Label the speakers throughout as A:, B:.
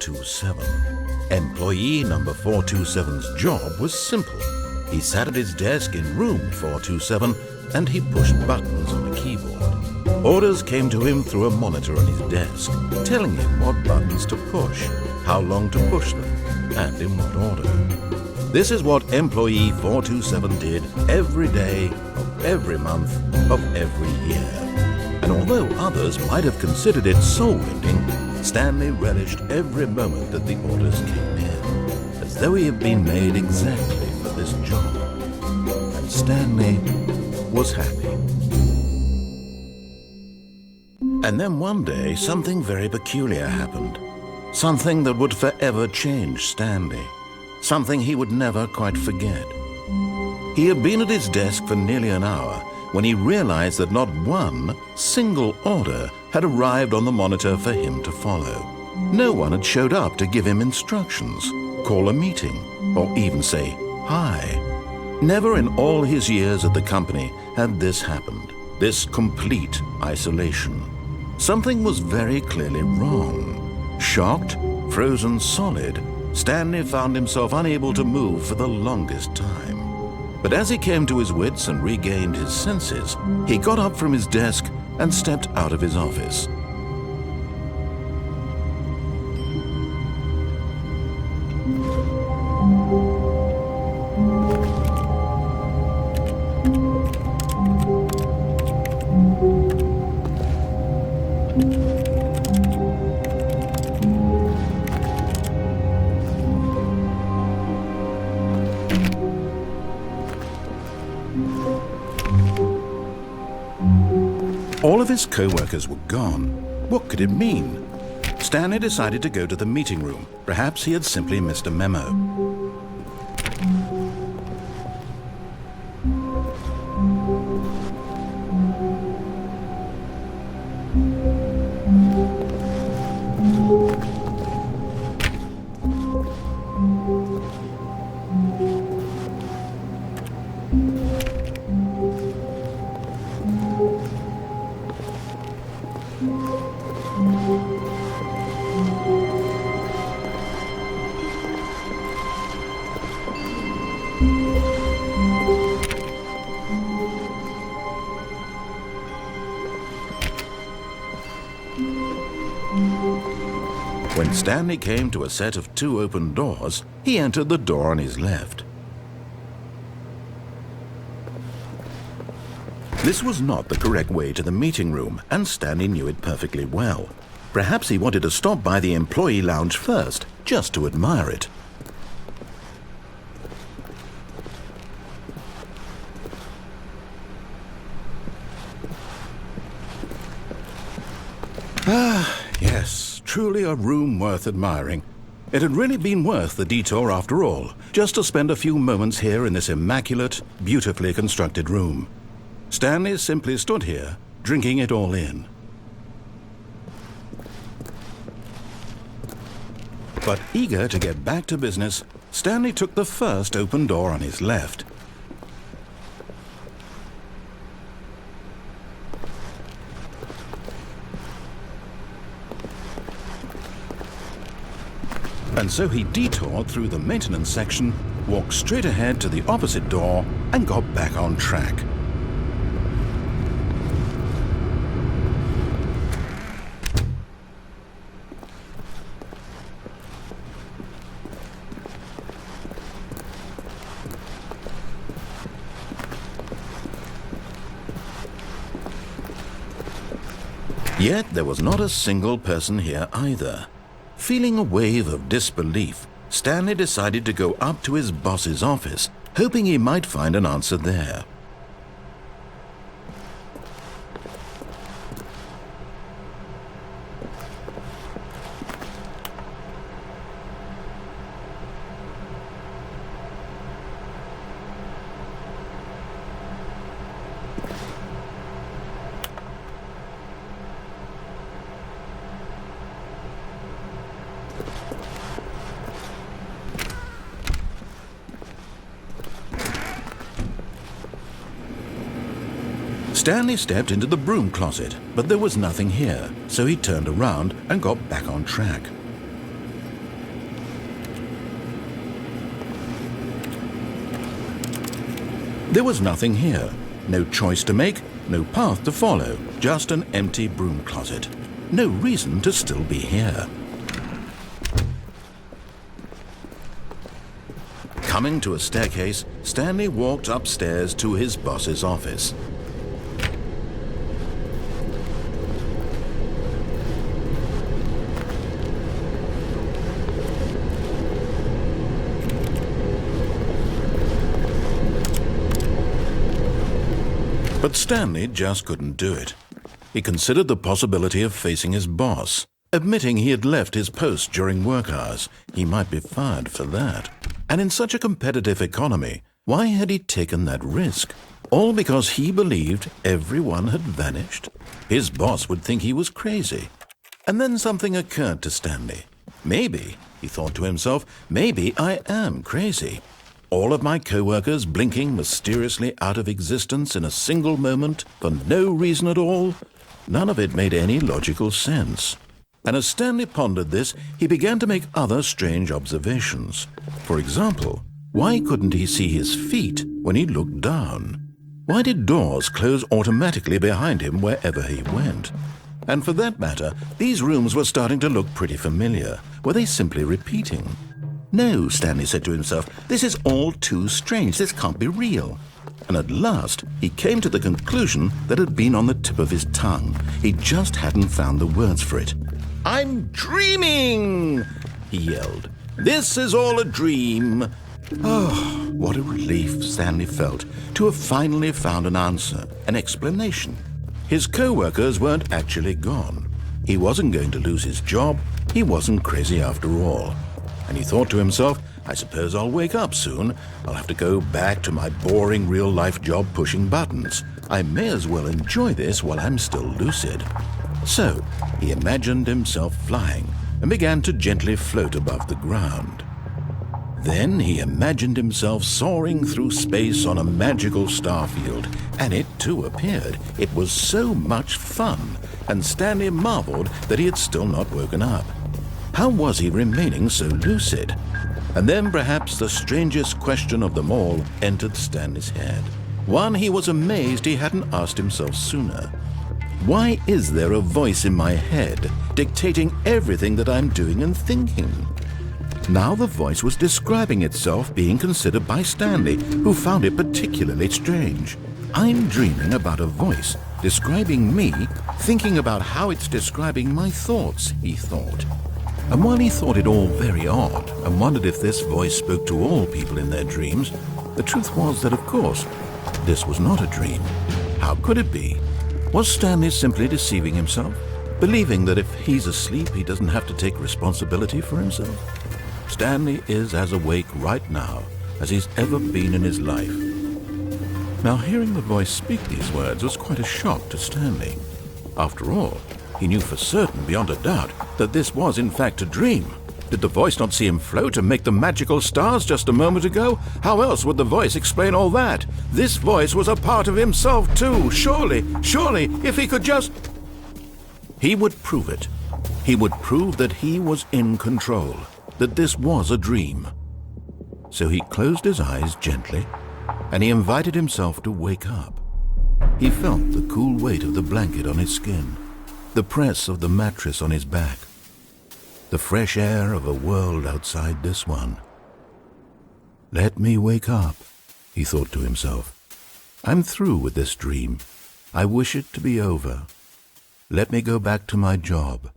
A: 427. Employee number 427's job was simple. He sat at his desk in room 427 and he pushed buttons on a keyboard. Orders came to him through a monitor on his desk, telling him what buttons to push, how long to push them, and in what order. This is what employee 427 did every day of every month of every year. And although others might have considered it soul-winning, Stanley relished every moment that the orders came in, as though he had been made exactly for this job. And Stanley was happy. And then one day, something very peculiar happened. Something that would forever change Stanley. Something he would never quite forget. He had been at his desk for nearly an hour when he realized that not one single order had arrived on the monitor for him to follow. No one had showed up to give him instructions, call a meeting, or even say hi. Never in all his years at the company had this happened, this complete isolation. Something was very clearly wrong. Shocked, frozen solid, Stanley found himself unable to move for the longest time. But as he came to his wits and regained his senses, he got up from his desk and stepped out of his office. All of his co-workers were gone. What could it mean? Stanley decided to go to the meeting room. Perhaps he had simply missed a memo. When Stanley came to a set of 2 open doors, he entered the door on his left. This was not the correct way to the meeting room, and Stanley knew it perfectly well. Perhaps he wanted to stop by the employee lounge first, just to admire it. Yes, truly a room worth admiring. It had really been worth the detour after all, just to spend a few moments here in this immaculate, beautifully constructed room. Stanley simply stood here, drinking it all in. But eager to get back to business, Stanley took the first open door on his left. And so he detoured through the maintenance section, walked straight ahead to the opposite door, and got back on track. Yet there was not a single person here either. Feeling a wave of disbelief, Stanley decided to go up to his boss's office, hoping he might find an answer there. Stanley stepped into the broom closet, but there was nothing here, so he turned around and got back on track. There was nothing here. No choice to make, no path to follow, just an empty broom closet. No reason to still be here. Coming to a staircase, Stanley walked upstairs to his boss's office. But Stanley just couldn't do it. He considered the possibility of facing his boss. Admitting he had left his post during work hours, he might be fired for that. And in such a competitive economy, why had he taken that risk? All because he believed everyone had vanished? His boss would think he was crazy. And then something occurred to Stanley. Maybe, he thought to himself, maybe I am crazy. All of my co-workers blinking mysteriously out of existence in a single moment for no reason at all? None of it made any logical sense. And as Stanley pondered this, he began to make other strange observations. For example, why couldn't he see his feet when he looked down? Why did doors close automatically behind him wherever he went? And for that matter, these rooms were starting to look pretty familiar. Were they simply repeating? No, Stanley said to himself, this is all too strange. This can't be real. And at last, he came to the conclusion that had been on the tip of his tongue. He just hadn't found the words for it. "I'm dreaming!" he yelled. "This is all a dream." Oh, what a relief Stanley felt to have finally found an answer, an explanation. His co-workers weren't actually gone. He wasn't going to lose his job. He wasn't crazy after all. And he thought to himself, I suppose I'll wake up soon. I'll have to go back to my boring real-life job pushing buttons. I may as well enjoy this while I'm still lucid. So he imagined himself flying and began to gently float above the ground. Then he imagined himself soaring through space on a magical starfield, and it too appeared. It was so much fun, and Stanley marveled that he had still not woken up. How was he remaining so lucid? And then perhaps the strangest question of them all entered Stanley's head. One he was amazed he hadn't asked himself sooner. Why is there a voice in my head dictating everything that I'm doing and thinking? Now the voice was describing itself being considered by Stanley, who found it particularly strange. I'm dreaming about a voice describing me, thinking about how it's describing my thoughts, he thought. And while he thought it all very odd and wondered if this voice spoke to all people in their dreams, the truth was that, of course, this was not a dream. How could it be? Was Stanley simply deceiving himself, believing that if he's asleep he doesn't have to take responsibility for himself? Stanley is as awake right now as he's ever been in his life. Now, hearing the voice speak these words was quite a shock to Stanley. After all, he knew for certain, beyond a doubt, that this was in fact a dream. Did the voice not see him float and make the magical stars just a moment ago? How else would the voice explain all that? This voice was a part of himself too. Surely, if he could just... He would prove it. He would prove that he was in control, that this was a dream. So he closed his eyes gently, and he invited himself to wake up. He felt the cool weight of the blanket on his skin, the press of the mattress on his back, the fresh air of a world outside this one. Let me wake up, he thought to himself. I'm through with this dream. I wish it to be over. Let me go back to my job.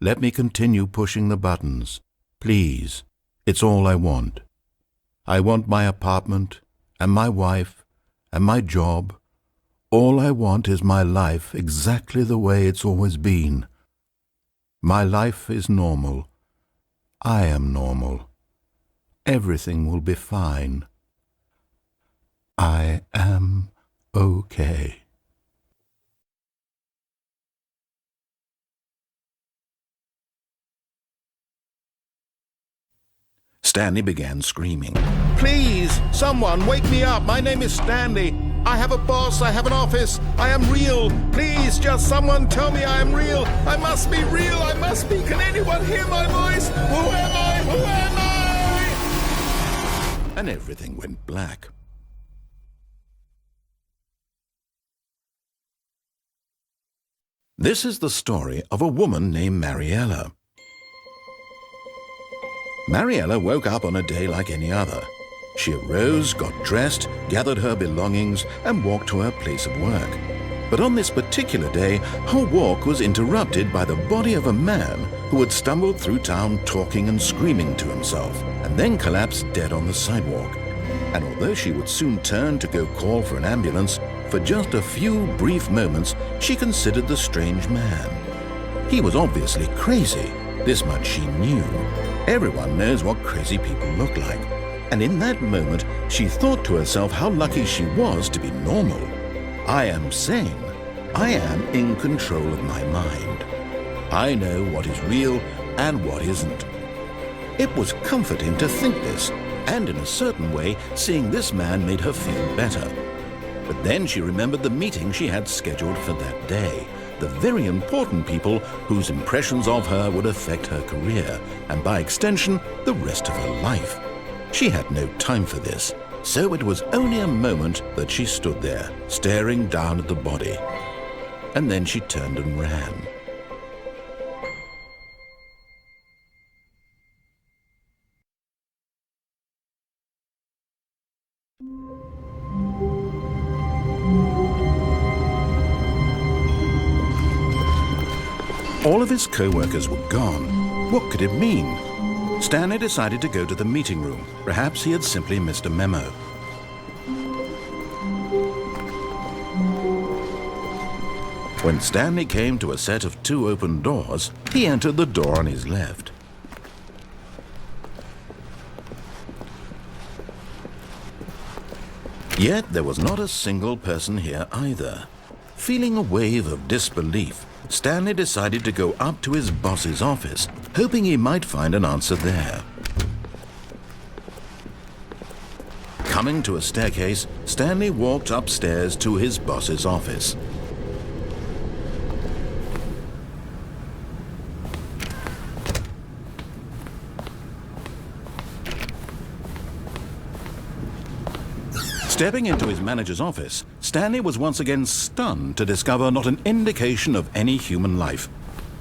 A: Let me continue pushing the buttons. Please, it's all I want. I want my apartment and my wife and my job. All I want is my life exactly the way it's always been. My life is normal. I am normal. Everything will be fine. I am okay. Stanley began screaming. Please, someone, wake me up. My name is Stanley. I have a boss. I have an office. I am real. Please, just someone tell me I am real. I must be real. I must be. Can anyone hear my voice? Who am I? Who am I? And everything went black. This is the story of a woman named Mariella. Mariella woke up on a day like any other. She arose, got dressed, gathered her belongings, and walked to her place of work. But on this particular day, her walk was interrupted by the body of a man who had stumbled through town talking and screaming to himself, and then collapsed dead on the sidewalk. And although she would soon turn to go call for an ambulance, for just a few brief moments she considered the strange man. He was obviously crazy, this much she knew. Everyone knows what crazy people look like. And in that moment, she thought to herself how lucky she was to be normal. I am sane. I am in control of my mind. I know what is real and what isn't. It was comforting to think this, and in a certain way, seeing this man made her feel better. But then she remembered the meeting she had scheduled for that day, the very important people whose impressions of her would affect her career, and by extension, the rest of her life. She had no time for this, so it was only a moment that she stood there, staring down at the body. And then she turned and ran. All of his co-workers were gone. What could it mean? Stanley decided to go to the meeting room. Perhaps he had simply missed a memo. When Stanley came to a set of 2 open doors, he entered the door on his left. Yet there was not a single person here either. Feeling a wave of disbelief, Stanley decided to go up to his boss's office, hoping he might find an answer there. Coming to a staircase, Stanley walked upstairs to his boss's office. Stepping into his manager's office, Stanley was once again stunned to discover not an indication of any human life.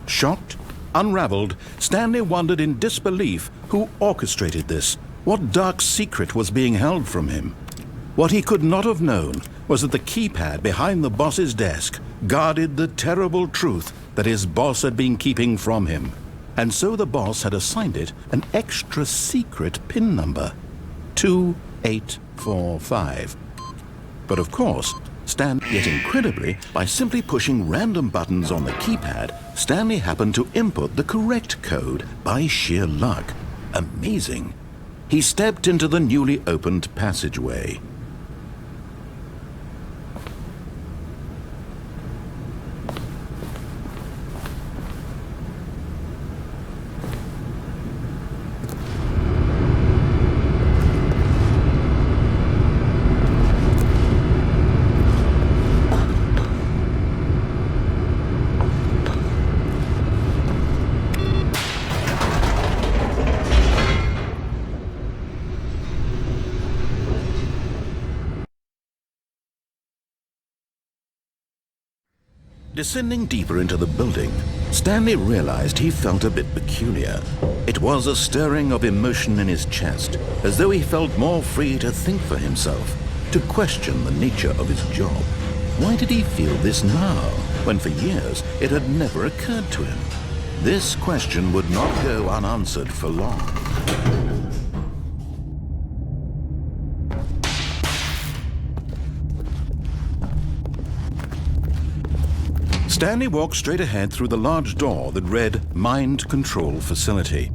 A: Shocked, unraveled, Stanley wondered in disbelief who orchestrated this, what dark secret was being held from him. What he could not have known was that the keypad behind the boss's desk guarded the terrible truth that his boss had been keeping from him. And so the boss had assigned it an extra secret PIN number, 2845. But of course, yet incredibly, by simply pushing random buttons on the keypad, Stanley happened to input the correct code by sheer luck. Amazing. He stepped into the newly opened passageway. Descending deeper into the building, Stanley realized he felt a bit peculiar. It was a stirring of emotion in his chest, as though he felt more free to think for himself, to question the nature of his job. Why did he feel this now, when for years it had never occurred to him? This question would not go unanswered for long. Stanley walked straight ahead through the large door that read Mind Control Facility.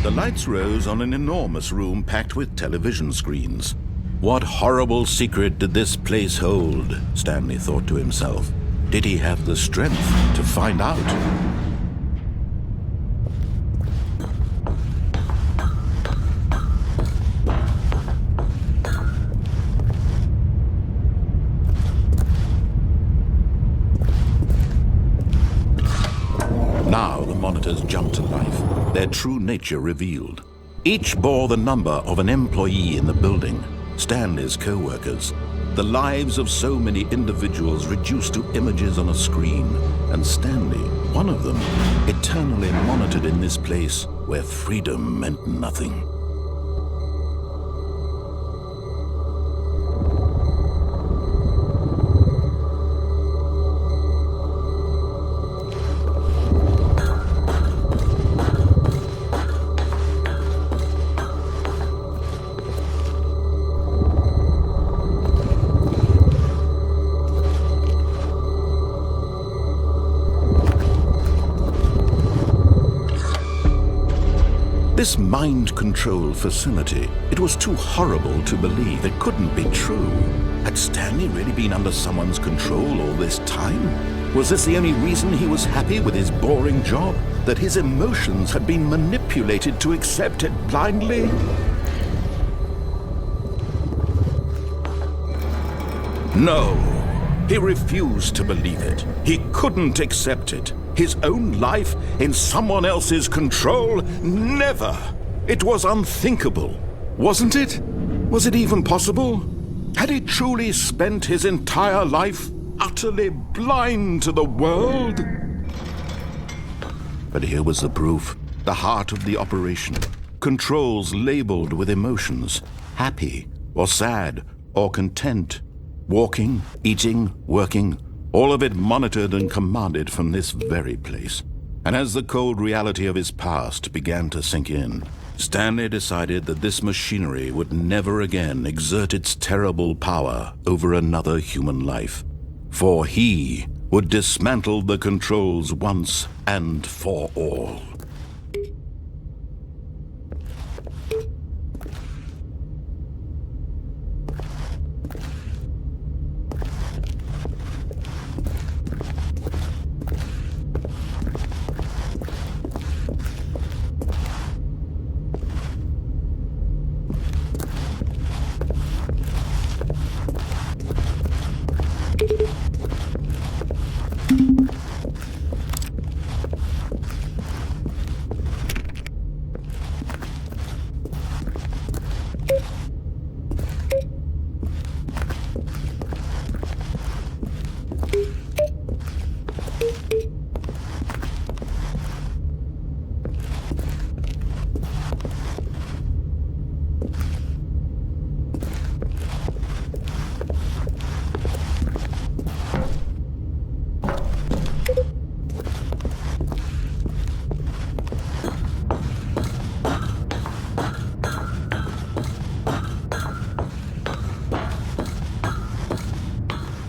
A: The lights rose on an enormous room packed with television screens. What horrible secret did this place hold? Stanley thought to himself. Did he have the strength to find out? Now the monitors jumped to life, their true nature revealed. Each bore the number of an employee in the building, Stanley's co-workers. The lives of so many individuals reduced to images on a screen, and Stanley, one of them, eternally monitored in this place where freedom meant nothing. This mind control facility, it was too horrible to believe. It couldn't be true. Had Stanley really been under someone's control all this time? Was this the only reason he was happy with his boring job? That his emotions had been manipulated to accept it blindly? No, he refused to believe it. He couldn't accept it. His own life in someone else's control? Never! It was unthinkable, wasn't it? Was it even possible? Had he truly spent his entire life utterly blind to the world? But here was the proof, the heart of the operation. Controls labeled with emotions, happy or sad or content, walking, eating, working, all of it monitored and commanded from this very place. And as the cold reality of his past began to sink in, Stanley decided that this machinery would never again exert its terrible power over another human life. For he would dismantle the controls once and for all.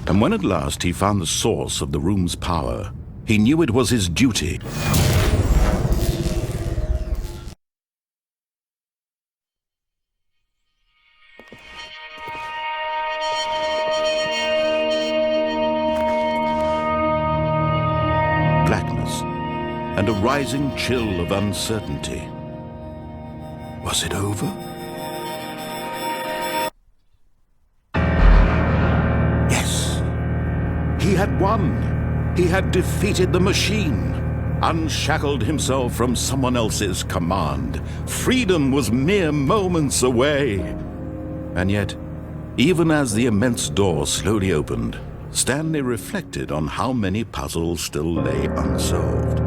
A: And when at last he found the source of the room's power, he knew it was his duty. Blackness and a rising chill of uncertainty. Was it over? He had won. He had defeated the machine, unshackled himself from someone else's command. Freedom was mere moments away. And yet, even as the immense door slowly opened, Stanley reflected on how many puzzles still lay unsolved.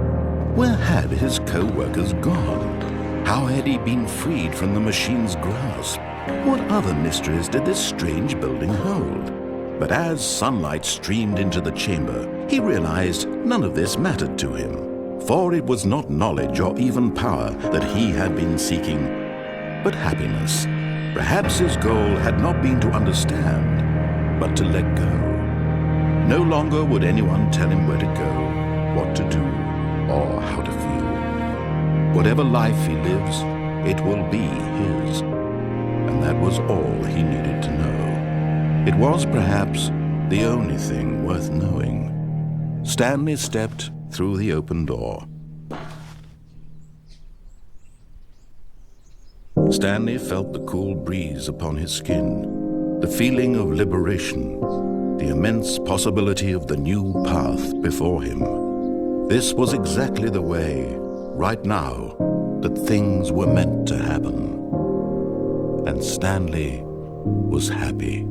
A: Where had his co-workers gone? How had he been freed from the machine's grasp? What other mysteries did this strange building hold? But as sunlight streamed into the chamber, he realized none of this mattered to him. For it was not knowledge or even power that he had been seeking, but happiness. Perhaps his goal had not been to understand, but to let go. No longer would anyone tell him where to go, what to do, or how to feel. Whatever life he lives, it will be his. and that was all he needed to know. It was perhaps the only thing worth knowing. Stanley stepped through the open door. Stanley felt the cool breeze upon his skin, the feeling of liberation, the immense possibility of the new path before him. This was exactly the way, right now, that things were meant to happen. And Stanley was happy.